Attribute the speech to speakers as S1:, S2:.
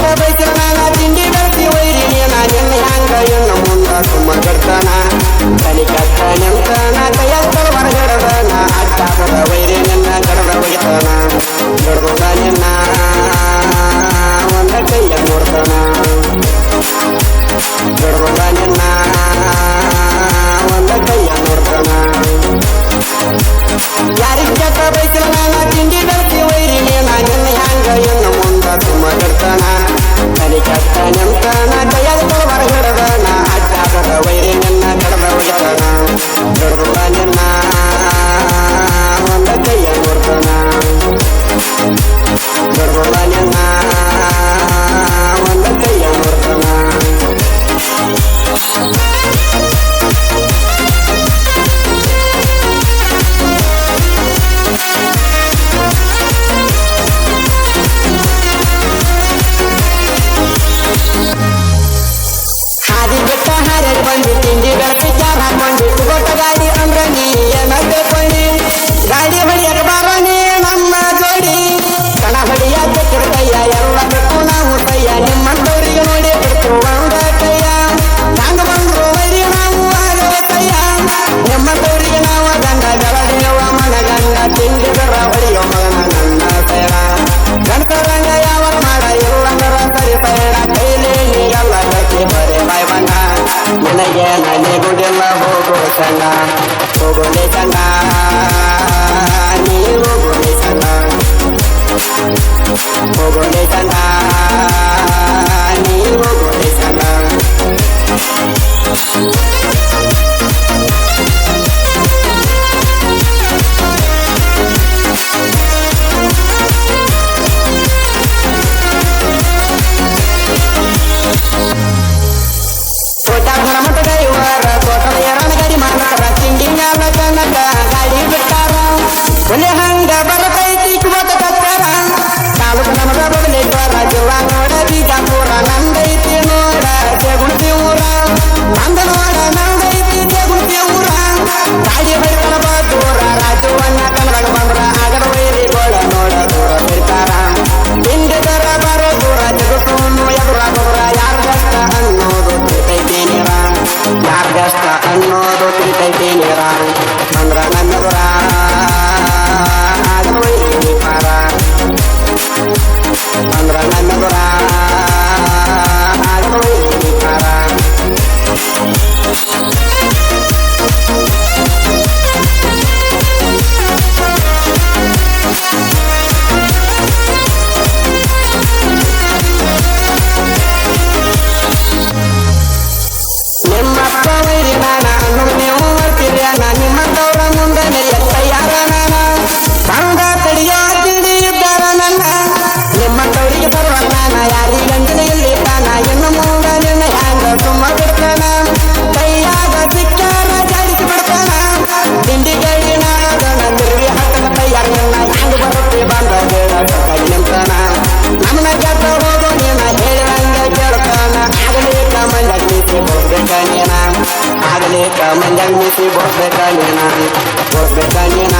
S1: ಬೈಸನ ತಿಂಡಿ ಬೆಳೆಸಿ ವೈರಿನಿ ನಿನ್ನ ಹ್ಯಾಂಗ ಇನ್ನು ಮುಂದ ಸುಮ್ಮ ಗಡ್ತಾನ ತಲೆ ಕಟ್ಟ ನಿಂತಾನ ಕೈಯತ್ತ ಹೊರಗಡದನ ಅಟ್ಟಾದ ವೈರಿ ನಿನ್ನ ಗಡದ ಒಯ್ತಾನ ಗಡದ ನಿನ್ನ ಒಂದ ಕೈಯ ನೋಡ್ತಾನ ಗಡದ ನಿನ್ನ ಒಂದ ಕೈಯ ನೋಡ್ತಾನ ಯಾರಿಗೆ ಕೆಟ್ಟ ಬೈಸನ ತಿಂಡಿ ಬೆಳೆಸಿ ವೈರಿನಿ ನಿನ್ನ ಹ್ಯಾಂಗ ಇನ್ನು ಮುಂದ ಸುಮ್ಮ ಗಡ್ತಾನ ತಲೆ ಕಟ್ಟ ನಿಂತಾನ ಕೈಯತ್ತ ಹೊರಗಡದನ ಅಟ್ಟಾದ ವೈರಿ ನಿನ್ನ ಗಡದ ಒಯ್ತಾನ ಗಡದ ನಿನ್ನ ಒಂದ ಕೈಯ ನೋಡ್ತಾನ ಗಡದ ನಿನ್ನ ಒಂದ ಕೈಯ ನೋಡ್ತಾನ ಹಾದಿ ಬೆಟ್ಟ ಹಾರಿ ಬಂದು ತಿಂಡಿ ಬೆಳೆಸಿ ಜಾರ್ ಹಾಕೊಂಡು ಗೊತ್ತ ಗಾಡಿ ಅಂದ್ರ ನೀ ಏನಂತ ಕೊಂಡಿ ಗಾಡಿ ಹೊಡಿಯಕ ಬಾರ ನೀ ನಮ್ಮ ಜೋಡಿ ಕಣ ಹೊಡಿಯ ಕೆಟ್ಟಿರ ಕೈಯ ಎಲ್ಲ ಬಿಟ್ಟು ನಾವು ಕೈಯ ನಿಮ್ಮಂತವ್ರಿಗೆ ನೋಡಿ ಬಿಟ್ಟು ಒಂದ ಕೈಯ ಹಂಗ ಬಂದ್ರು ವೈರಿ ನಾವು ಆಗೋ ಕೈಯ ನಿಮ್ಮಂತವ್ರಿಗೆ ನಾವು ಗಂಡ ಗರಡಿಯವ ಮನ ಗಂಡ ತಿಂಡಿ ಬರ ಹೊಡಿಯೋ ಮಗನ ನನ್ನ ಸೈಡ ಗಣಕರಂಗ ಯಾವ ಮಾಡ ಇಲ್ಲಂದ್ರ ಸರಿ ಸೈಡ ಕೈಲಿ ನೀಗಲ್ಲ ಗಟ್ಟಿ ಬರೇ ಬಾಯ್ ಬಂಡ ನಿನಗೆ ನನಗುಡಿಲ್ಲ ಹೋಗೋ ಸಣ್ಣ ಹೋಗೋಲೆ ಸಣ್ಣ ನೀ ಹೋಗೋಲೆ ಸಣ್ಣ ಹೋಗೋಲೆ ಸಣ್ಣ ನೀ ಹೋಗೋಲೆ ಸಣ್ಣ ಮಠದ ಇವರ ತೋಟದ ಎರಣ ಗಡಿ ಮಾಡ್ತಾರ ತಿಂಡಿ ಮ್ಯಾಲ ಕನಕ ಗಾಡಿ ಬಿಟ್ಟಾರ ಒಲೆ ಹಂಗ ಬರತೈತಿ ಕುಮತ ಕತ್ತಾರ ತಾಲೂಕು ನಮಗ ಬದಲೇಶ್ವರ ಜಿಲ್ಲಾ ನೋಡ ಬಿಜಾಪುರ ನಂದೈತಿ ನೋಡ ಸೇಗುಣತಿ ಊರ ನಂದ ನೋಡ ನಂದೈತಿ ಸೇಗುಣತಿ ಊರ ಗಾಡಿ ಬೈತನ ದೂರ ರಾಜವನ್ನ ಕನ್ನಡ ಬಂದ್ರ ಆಗಡ ವೈರಿಗೋಳ ನೋಡ ದೂರ ಬಿಡ್ತಾರ ಹಿಂದೆ ದರ ಬರೋ ದೂರ ಜಗತ್ತನ್ನು ಎದುರ ದೂರ ಯಾರ್ಗಷ್ಟ ಅನ್ನೋದು ತಿಳ್ತೈತಿ ನೀರ ಯಾರ್ಗಷ್ಟ ಅನ್ನೋದು ತಿಳ್ತೈತಿ ನೀರ ಅಂದ್ರ ನನ್ನ ದೂರ ಆಗಡ ವೈರಿ ಪಾರ ಅಂದ್ರ ನನ್ನ ದೂರ ಆಗಡ ವೈರಿ ಪಾರ ನಿಮ್ಮಪ್ಪ ವೈರಿ ನಾನ ಅನ್ನು ನೀವು ಮಾಡ್ತೀರಿ ನಾನು ನಿಮ್ಮಂತವ್ರ ಮುಂದೆ ಎತ್ತ ಯಾರ ನಾನ ಬಂದ ತಡಿಯೋ ತಿಳಿಯಿದ್ದಾರ ನನ್ನ ನಿಮ್ಮಂತವ್ರಿಗೆ ಬರುವ ನಾನ ಯಾರಿಗೆ ಗಂಜಿನ ಇಲ್ಲಿ ತಾನ ಇನ್ನು ಮುಂದ ನಿನ್ನ ಹ್ಯಾಂಗ ಸುಮ್ಮ ಬಿಡ್ತಾನ ಕೈಯಾಗ ಸಿಕ್ಕಾರ ಜಾಡಿಸಿ ಬಿಡ್ತಾನ ತಿಂಡಿ ಗಡಿನ ತಿರುಗಿ ಹಾಕನ ಕೈಯಾಗ ನಿನ್ನ ಹ್ಯಾಂಗ ಬರುತ್ತೆ ಬಂದ ಕೈ ನಿಂತಾನ ನಮ್ಮನ್ನ ಕೆಟ್ಟ ಹೋಗೋ ನೀನ ಹೇಳಿದಂಗ ಕೇಳ್ತಾನ ಆಗಲೇಕ ಮಂಜಾಗಿಸಿ ಬೋಸ್ಬೇಕ ನೀನ ಆಗಲೇಕ ಮಂಜಾಗಿಸಿ ಬೋಸ್ಬೇಕ ನೀನ ಬೋಸ್ಬೇಕ ನೀನ